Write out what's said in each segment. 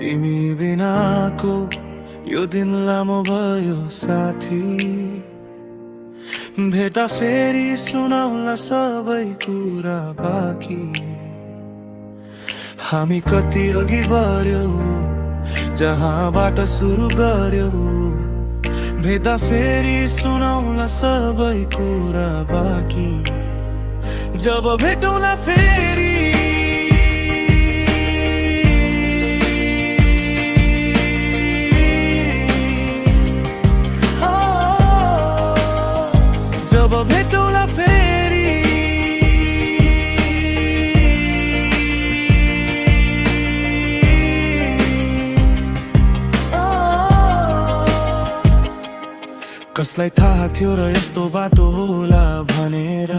तिमी बिनाको यो दिन लामो भयो साथी। भेटा फेरि सुनाउला सबै कुरा बाँकी। हामी कति अघि बढ्यौ, जहाँबाट सुरु गर्यौ। भेट्दा फेरि सुनाउला सबै कुरा बाँकी। जब भेटौँला फेरि जब भेटौँला फेरि कसलाई थाहा थियो र यस्तो बाटो होला भनेर।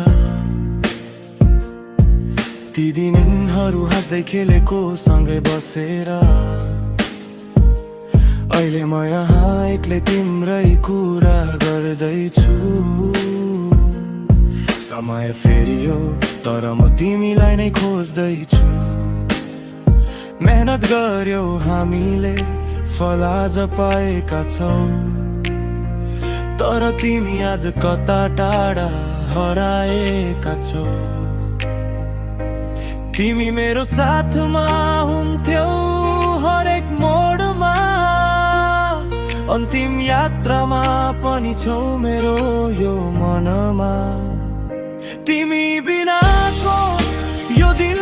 ती दिनहरू हाँस्दै खेलेको सँगै बसेर। अहिले म यहाँ एक्लै तिम्रै कुरा गर्दैछु। समय फेरियो तर म तिमीलाई नै खोज्दैछु। मेहनत गर्यौ हामीले, फल आज पाएका छौ। तर तिमी आज कता टाढा हराएका छौ। तिमी मेरो साथमा हुन्थ्यौ हरेक मोडमा। अन्तिम यात्रामा पनि छौ मेरो यो मनमा। तिमी बिनाको यो दिन